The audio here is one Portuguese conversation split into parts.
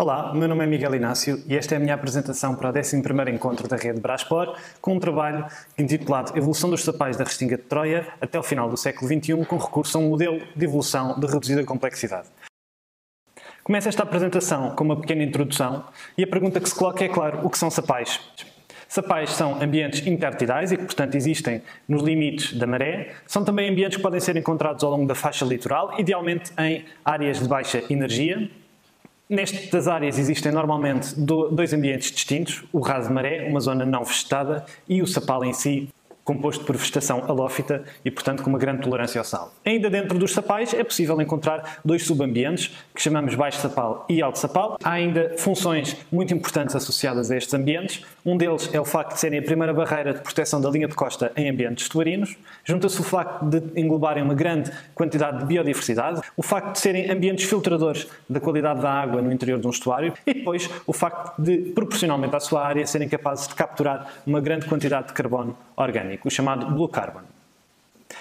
Olá, o meu nome é Miguel Inácio e esta é a minha apresentação para o 11º encontro da rede Braspor, com um trabalho intitulado Evolução dos sapais da Restinga de Troia até o final do século XXI, com recurso a um modelo de evolução de reduzida complexidade. Começo esta apresentação com uma pequena introdução e a pergunta que se coloca é, claro, o que são sapais? Sapais são ambientes intertidais e que, portanto, existem nos limites da maré. São também ambientes que podem ser encontrados ao longo da faixa litoral, idealmente em áreas de baixa energia. Nestas áreas existem normalmente dois ambientes distintos, o raso de maré, uma zona não vegetada, e o sapal em si, composto por vegetação halófita e, portanto, com uma grande tolerância ao sal. Ainda dentro dos sapais é possível encontrar dois subambientes, que chamamos baixo sapal e alto sapal. Há ainda funções muito importantes associadas a estes ambientes. Um deles é o facto de serem a primeira barreira de proteção da linha de costa em ambientes estuarinos. Junta-se o facto de englobarem uma grande quantidade de biodiversidade, o facto de serem ambientes filtradores da qualidade da água no interior de um estuário e depois o facto de, proporcionalmente à sua área, serem capazes de capturar uma grande quantidade de carbono orgânico, o chamado Blue Carbon.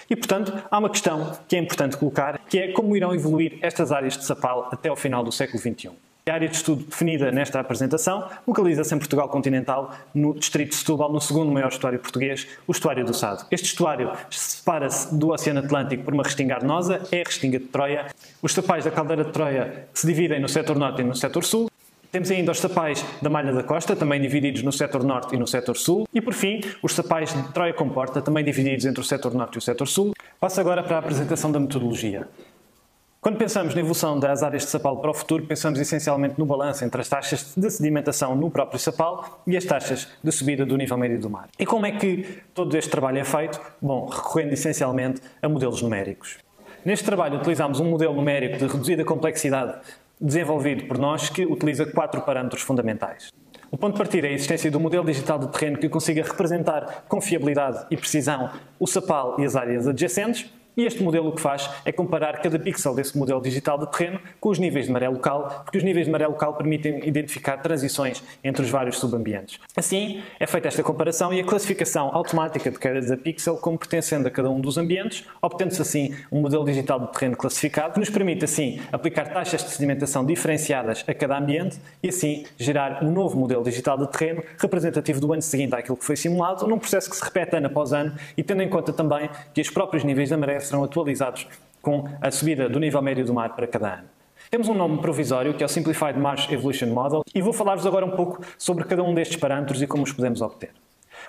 E, portanto, há uma questão que é importante colocar, que é como irão evoluir estas áreas de sapal até ao final do século XXI. A área de estudo definida nesta apresentação localiza-se em Portugal continental, no distrito de Setúbal, no segundo maior estuário português, o estuário do Sado. Este estuário separa-se do Oceano Atlântico por uma restinga arenosa, é a restinga de Troia. Os sapais da caldeira de Troia se dividem no setor norte e no setor sul. Temos ainda os sapais da Malha da Costa, também divididos no setor norte e no setor sul. E, por fim, os sapais de Troia Comporta, também divididos entre o setor norte e o setor sul. Passo agora para a apresentação da metodologia. Quando pensamos na evolução das áreas de sapal para o futuro, pensamos essencialmente no balanço entre as taxas de sedimentação no próprio sapal e as taxas de subida do nível médio do mar. E como é que todo este trabalho é feito? Bom, recorrendo essencialmente a modelos numéricos. Neste trabalho utilizamos um modelo numérico de reduzida complexidade desenvolvido por nós, que utiliza 4 parâmetros fundamentais. O ponto de partida é a existência do modelo digital de terreno que consiga representar com fiabilidade e precisão o sapal e as áreas adjacentes. E este modelo o que faz é comparar cada pixel desse modelo digital de terreno com os níveis de maré local, porque os níveis de maré local permitem identificar transições entre os vários subambientes. Assim, é feita esta comparação e a classificação automática de cada pixel como pertencendo a cada um dos ambientes, obtendo-se assim um modelo digital de terreno classificado, que nos permite assim aplicar taxas de sedimentação diferenciadas a cada ambiente e assim gerar um novo modelo digital de terreno representativo do ano seguinte àquilo que foi simulado, num processo que se repete ano após ano e tendo em conta também que os próprios níveis da maré serão atualizados com a subida do nível médio do mar para cada ano. Temos um nome provisório que é o Simplified Marsh Evolution Model e vou falar-vos agora um pouco sobre cada um destes parâmetros e como os podemos obter.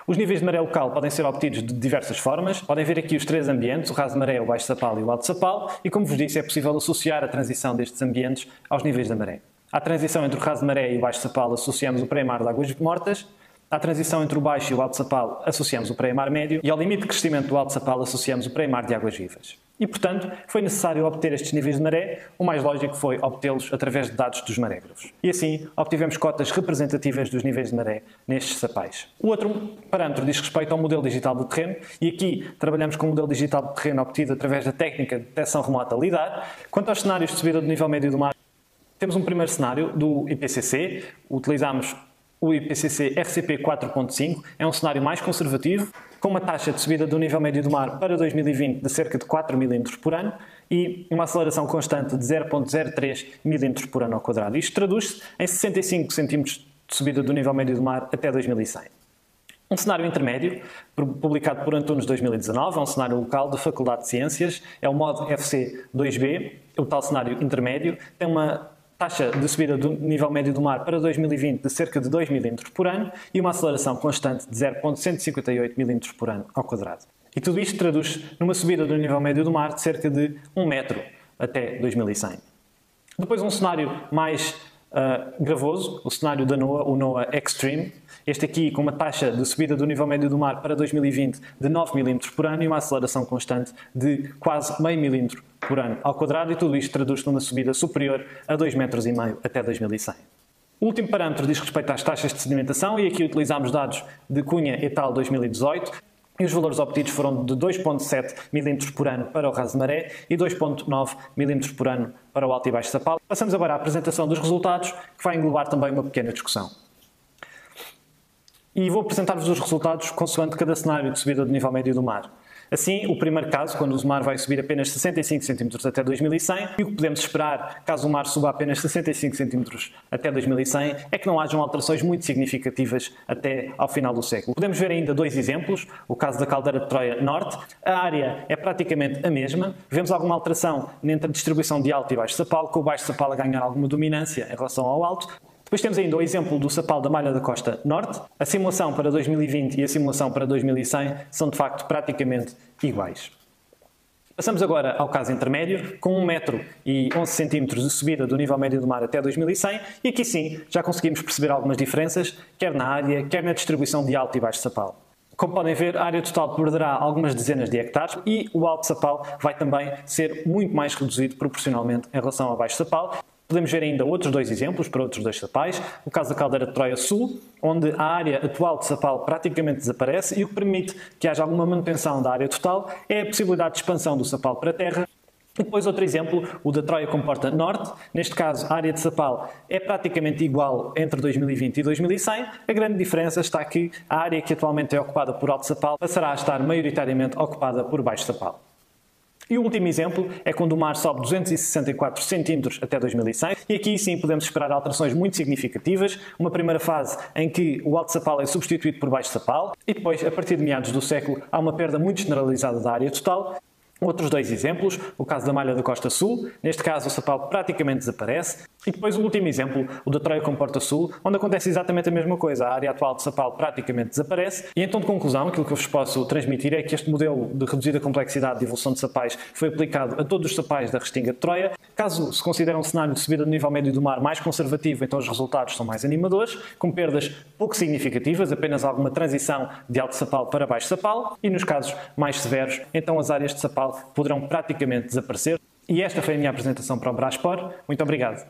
Os níveis de maré local podem ser obtidos de diversas formas. Podem ver aqui os 3 ambientes, o raso de maré, o baixo sapal e o alto sapal, e como vos disse, é possível associar a transição destes ambientes aos níveis da maré. À transição entre o raso de maré e o baixo sapal associamos o pré-mar de águas mortas. À transição entre o baixo e o alto sapal associamos o pré-mar médio e ao limite de crescimento do alto sapal associamos o pré-mar de águas vivas. E, portanto, foi necessário obter estes níveis de maré, o mais lógico foi obtê-los através de dados dos marégrafos. E assim, obtivemos cotas representativas dos níveis de maré nestes sapais. O outro parâmetro diz respeito ao modelo digital do terreno e aqui trabalhamos com o modelo digital do terreno obtido através da técnica de detecção remota LIDAR. Quanto aos cenários de subida do nível médio do mar, temos um primeiro cenário do IPCC, utilizamos o IPCC RCP 4.5, é um cenário mais conservativo, com uma taxa de subida do nível médio do mar para 2020 de cerca de 4 mm por ano e uma aceleração constante de 0,03 mm por ano ao quadrado. Isto traduz-se em 65 cm de subida do nível médio do mar até 2100. Um cenário intermédio, publicado por Antunes 2019, é um cenário local da Faculdade de Ciências, é o MOD FC 2B, o tal cenário intermédio, tem uma taxa de subida do nível médio do mar para 2020 de cerca de 2 mm por ano e uma aceleração constante de 0,158 mm por ano ao quadrado. E tudo isto traduz numa subida do nível médio do mar de cerca de 1 metro até 2100. Depois um cenário mais gravoso, o cenário da NOAA, o NOAA Extreme, este aqui com uma taxa de subida do nível médio do mar para 2020 de 9 mm por ano e uma aceleração constante de quase meio milímetro por ano ao quadrado e tudo isto traduz-se numa subida superior a 2,5 metros até 2100. O último parâmetro diz respeito às taxas de sedimentação e aqui utilizamos dados de Cunha et al. 2018 e os valores obtidos foram de 2,7 mm por ano para o raso de maré e 2,9 mm por ano para o alto e baixo sapal. Passamos agora à apresentação dos resultados, que vai englobar também uma pequena discussão. E vou apresentar-vos os resultados consoante cada cenário de subida do nível médio do mar. Assim, o primeiro caso, quando o mar vai subir apenas 65 cm até 2100, e o que podemos esperar caso o mar suba apenas 65 cm até 2100, é que não hajam alterações muito significativas até ao final do século. Podemos ver ainda dois exemplos, o caso da caldeira de Troia Norte. A área é praticamente a mesma, vemos alguma alteração entre a distribuição de alto e baixo sapal, com o baixo sapal a ganhar alguma dominância em relação ao alto. Depois temos ainda o exemplo do sapal da malha da costa norte. A simulação para 2020 e a simulação para 2100 são de facto praticamente iguais. Passamos agora ao caso intermédio, com 1 metro e 11 centímetros de subida do nível médio do mar até 2100, e aqui sim já conseguimos perceber algumas diferenças, quer na área, quer na distribuição de alto e baixo sapal. Como podem ver, a área total perderá algumas dezenas de hectares e o alto sapal vai também ser muito mais reduzido proporcionalmente em relação ao baixo sapal. Podemos ver ainda outros dois exemplos para outros dois sapais. O caso da caldeira de Troia Sul, onde a área atual de sapal praticamente desaparece e o que permite que haja alguma manutenção da área total é a possibilidade de expansão do sapal para a terra. E depois outro exemplo, o da Troia Comporta Norte. Neste caso, a área de sapal é praticamente igual entre 2020 e 2100. A grande diferença está que a área que atualmente é ocupada por alto sapal passará a estar maioritariamente ocupada por baixo sapal. E o último exemplo é quando o mar sobe 264 cm até 2100, e aqui sim podemos esperar alterações muito significativas. Uma primeira fase em que o alto sapal é substituído por baixo sapal, e depois, a partir de meados do século, há uma perda muito generalizada da área total. Outros dois exemplos, o caso da malha da Costa Sul, neste caso o sapal praticamente desaparece, e depois o último exemplo, o da Troia Comporta Sul, onde acontece exatamente a mesma coisa, a área atual de sapal praticamente desaparece, e então de conclusão, aquilo que eu vos posso transmitir é que este modelo de reduzida complexidade de evolução de sapais foi aplicado a todos os sapais da Restinga de Troia. Caso se considere um cenário de subida do nível médio do mar mais conservativo, então os resultados são mais animadores, com perdas pouco significativas, apenas alguma transição de alto sapal para baixo sapal, e nos casos mais severos, então as áreas de sapal poderão praticamente desaparecer. E esta foi a minha apresentação para o Braspor. Muito obrigado.